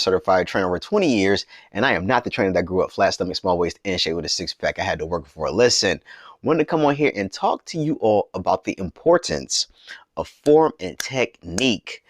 certified trainer over 20 years, and I am not the trainer that grew up flat stomach, small waist, in shape with a six pack. I had to work for. Listen, wanted to come on here and talk to you all about the importance of form and technique.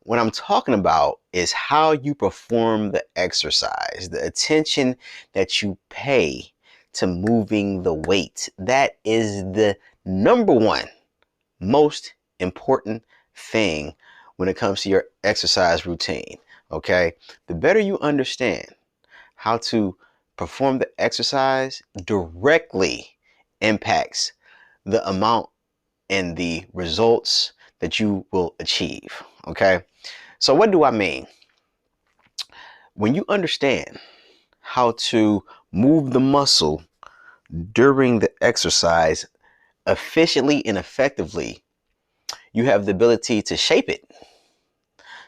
What I'm talking about is how you perform the exercise, the attention that you pay to moving the weight. That is the number one most important thing when it comes to your exercise routine. Okay, the better you understand how to perform the exercise directly impacts the amount and the results that you will achieve. Okay, so what do I mean? When you understand how to move the muscle during the exercise efficiently and effectively, you have the ability to shape it.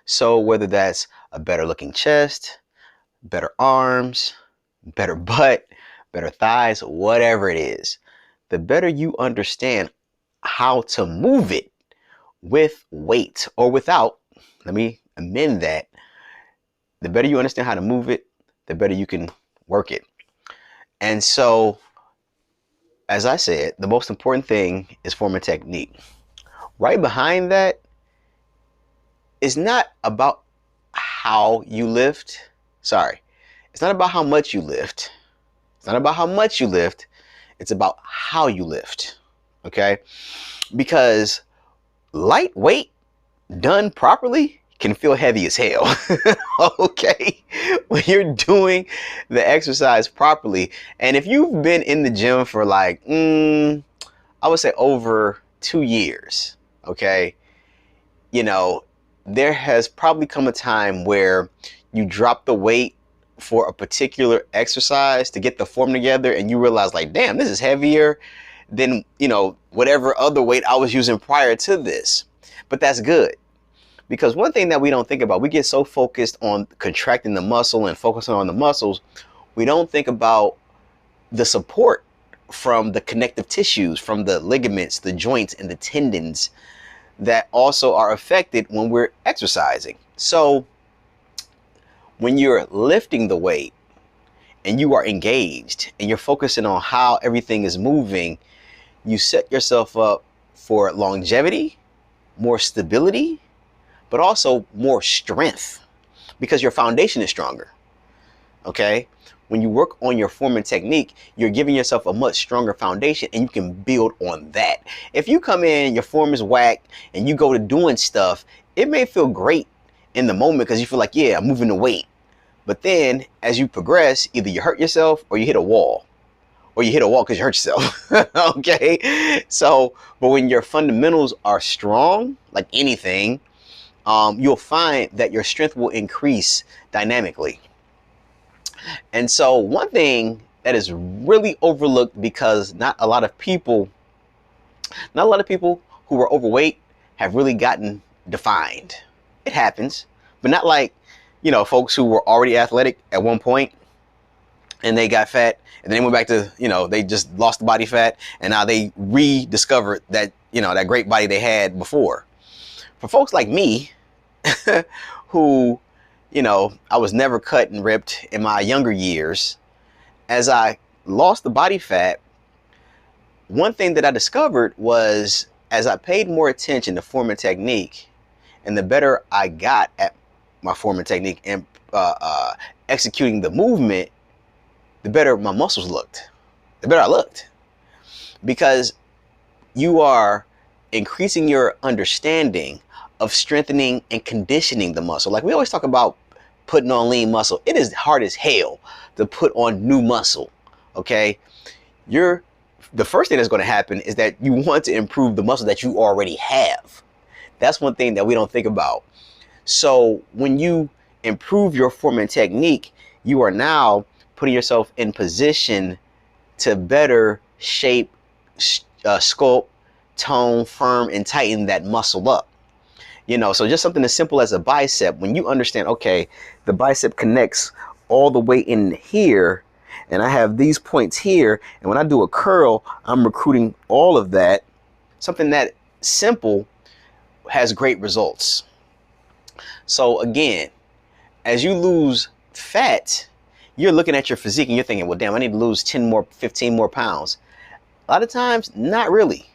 So whether that's a better looking chest, better arms, better butt, better thighs, whatever it is, the better you understand how to move it with weight or without, let me amend that. The better you understand how to move it, the better you can work it. And so, as I said, the most important thing is form and technique. Right behind that is not about how you lift. Sorry. It's not about how much you lift. It's not about how much you lift. It's about how you lift. Okay? Because lightweight done properly can feel heavy as hell. Okay? When you're doing the exercise properly, and if you've been in the gym for like, I would say over 2 years, okay? You know, there has probably come a time where you drop the weight for a particular exercise to get the form together and you realize like, damn, this is heavier than, whatever other weight I was using prior to this. But that's good, because one thing that we don't think about, we get so focused on contracting the muscle and focusing on the muscles, we don't think about the support from the connective tissues, from the ligaments, the joints, and the tendons that also are affected when we're exercising. So when you're lifting the weight and you are engaged and you're focusing on how everything is moving, you set yourself up for longevity, more stability, but also more strength because your foundation is stronger. Okay? When you work on your form and technique, you're giving yourself a much stronger foundation and you can build on that. If you come in, your form is whack, and you go to doing stuff, it may feel great in the moment because you feel like, yeah, I'm moving the weight. But then as you progress, either you hurt yourself or you hit a wall. Or you hit a wall because you hurt yourself. Okay? So, but when your fundamentals are strong, like anything, you'll find that your strength will increase dynamically. And so one thing that is really overlooked, because not a lot of people who are overweight have really gotten defined. It happens, but not like, folks who were already athletic at one point and they got fat and then they went back to, they just lost the body fat and now they rediscovered that, that great body they had before. For folks like me, who, I was never cut and ripped in my younger years, as I lost the body fat, one thing that I discovered was, as I paid more attention to form and technique, and the better I got at my form and technique and executing the movement, the better my muscles looked, the better I looked, because you are increasing your understanding of strengthening and conditioning the muscle. Like we always talk about putting on lean muscle. It is hard as hell to put on new muscle. Okay. The first thing that's going to happen is that you want to improve the muscle that you already have. That's one thing that we don't think about. So when you improve your form and technique, you are now putting yourself in position to better shape, sculpt, tone, firm, and tighten that muscle up. So just something as simple as a bicep, when you understand, okay, the bicep connects all the way in here, and I have these points here, and when I do a curl, I'm recruiting all of that. Something that simple has great results. So again, as you lose fat, you're looking at your physique and you're thinking, well, damn, I need to lose 10 more, 15 more pounds. A lot of times, not really.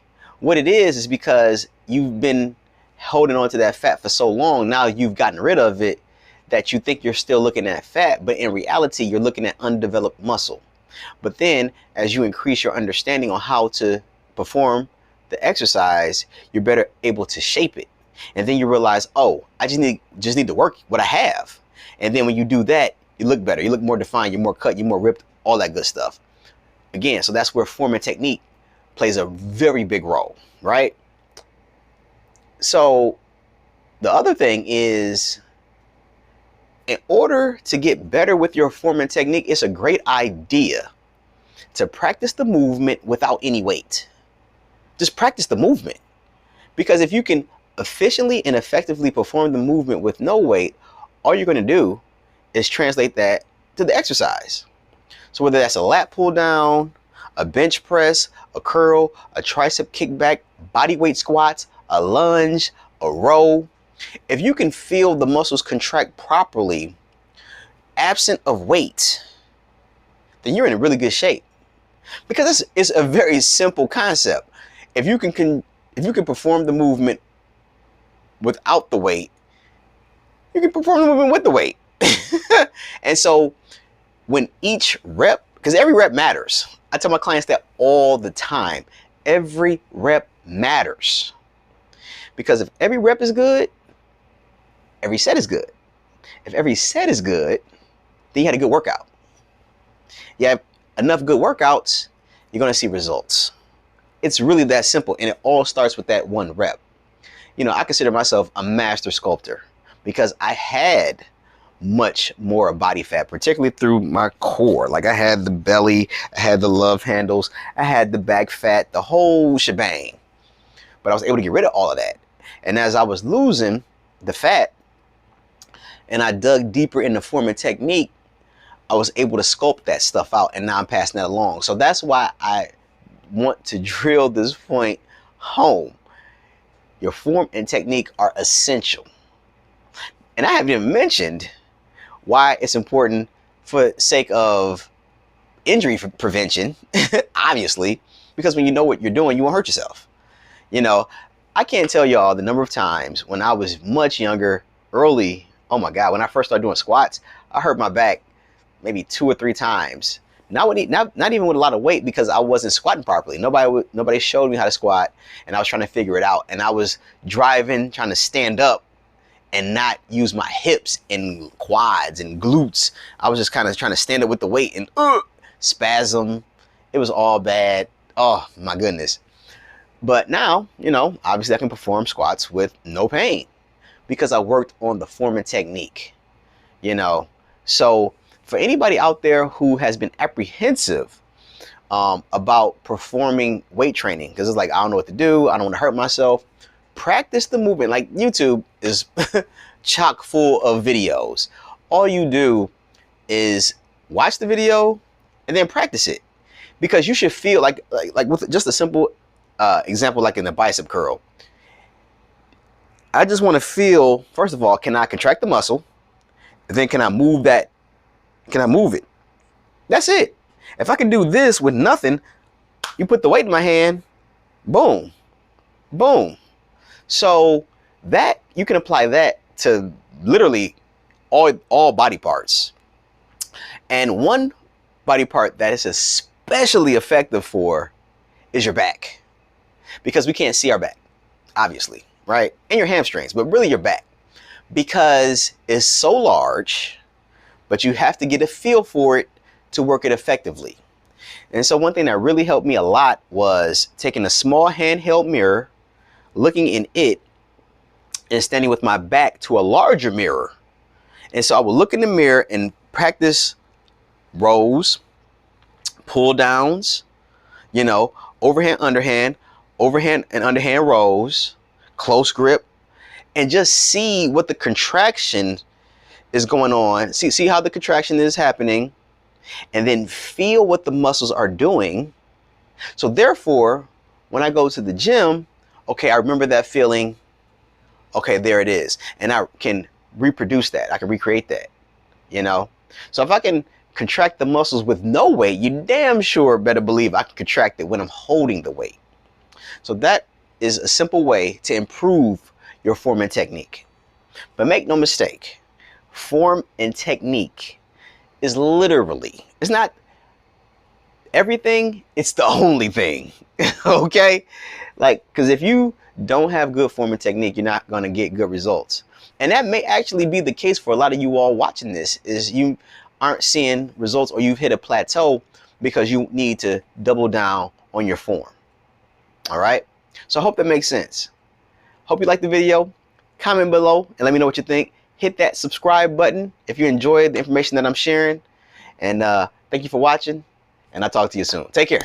What it is because you've been holding on to that fat for so long. Now you've gotten rid of it that you think you're still looking at fat, but in reality, you're looking at undeveloped muscle. But then as you increase your understanding on how to perform the exercise, you're better able to shape it. And then you realize, oh, I just need to work what I have. And then when you do that, you look better, you look more defined, you're more cut, you're more ripped, all that good stuff. Again, so that's where form and technique plays a very big role, right? So the other thing is, in order to get better with your form and technique, it's a great idea to practice the movement without any weight. Just practice the movement. Because if you can efficiently and effectively perform the movement with no weight, all you're going to do is translate that to the exercise. So whether that's a lat pull down, a bench press, a curl, a tricep kickback, body weight squats, a lunge, a row, if you can feel the muscles contract properly, absent of weight, then you're in really good shape. Because it's a very simple concept. If you can perform the movement without the weight, you can perform the movement with the weight. And so when each rep, because every rep matters. I tell my clients that all the time. Every rep matters. Because if every rep is good, every set is good. If every set is good, then you had a good workout. You have enough good workouts, you're going to see results. It's really that simple. And it all starts with that one rep. You know, I consider myself a master sculptor because I had much more body fat, particularly through my core. Like I had the belly, I had the love handles, I had the back fat, the whole shebang. But I was able to get rid of all of that. And as I was losing the fat and I dug deeper into form and technique, I was able to sculpt that stuff out, and now I'm passing that along. So that's why I want to drill this point home. Your form and technique are essential. And I haven't even mentioned why it's important for the sake of injury prevention, obviously, because when you know what you're doing, you won't hurt yourself. You know, I can't tell y'all the number of times when I was much younger, early, oh my God, when I first started doing squats, I hurt my back maybe 2 or 3 times. Not even with a lot of weight, because I wasn't squatting properly. Nobody showed me how to squat, and I was trying to figure it out. And I was driving, trying to stand up and not use my hips and quads and glutes. I was just kind of trying to stand up with the weight and spasm. It was all bad. Oh my goodness. But now, you know, obviously I can perform squats with no pain because I worked on the form and technique, you know. So for anybody out there who has been apprehensive about performing weight training, because it's like, I don't know what to do, I don't want to hurt myself, practice the movement. Like YouTube is chock full of videos. All you do is watch the video and then practice it, because you should feel like with just a simple example, like in the bicep curl. I just want to feel, first of all, can I contract the muscle? And then can I move that? Can I move it? That's it. If I can do this with nothing, you put the weight in my hand, boom, boom. So that you can apply that to literally all body parts. And one body part that is especially effective for is your back, because we can't see our back, obviously, right? And your hamstrings, but really your back, because it's so large, but you have to get a feel for it to work it effectively. And so one thing that really helped me a lot was taking a small handheld mirror, looking in it, and standing with my back to a larger mirror. And so I would look in the mirror and practice rows, pull downs, you know, overhand, underhand, overhand and underhand rows, close grip, and just see what the contraction is going on. See how the contraction is happening, and then feel what the muscles are doing. So therefore, when I go to the gym, okay, I remember that feeling. Okay, there it is. And I can reproduce that. I can recreate that. you know? So if I can contract the muscles with no weight, you damn sure better believe I can contract it when I'm holding the weight. So that is a simple way to improve your form and technique. But make no mistake, form and technique is literally, it's not everything, it's the only thing. Okay? Like, because if you don't have good form and technique, you're not going to get good results. And that may actually be the case for a lot of you all watching this, is you aren't seeing results, or you've hit a plateau because you need to double down on your form. All right? So I hope that makes sense. Hope you liked the video. Comment below and let me know what you think. Hit that subscribe button if you enjoyed the information that I'm sharing. And thank you for watching, and I'll talk to you soon. Take care.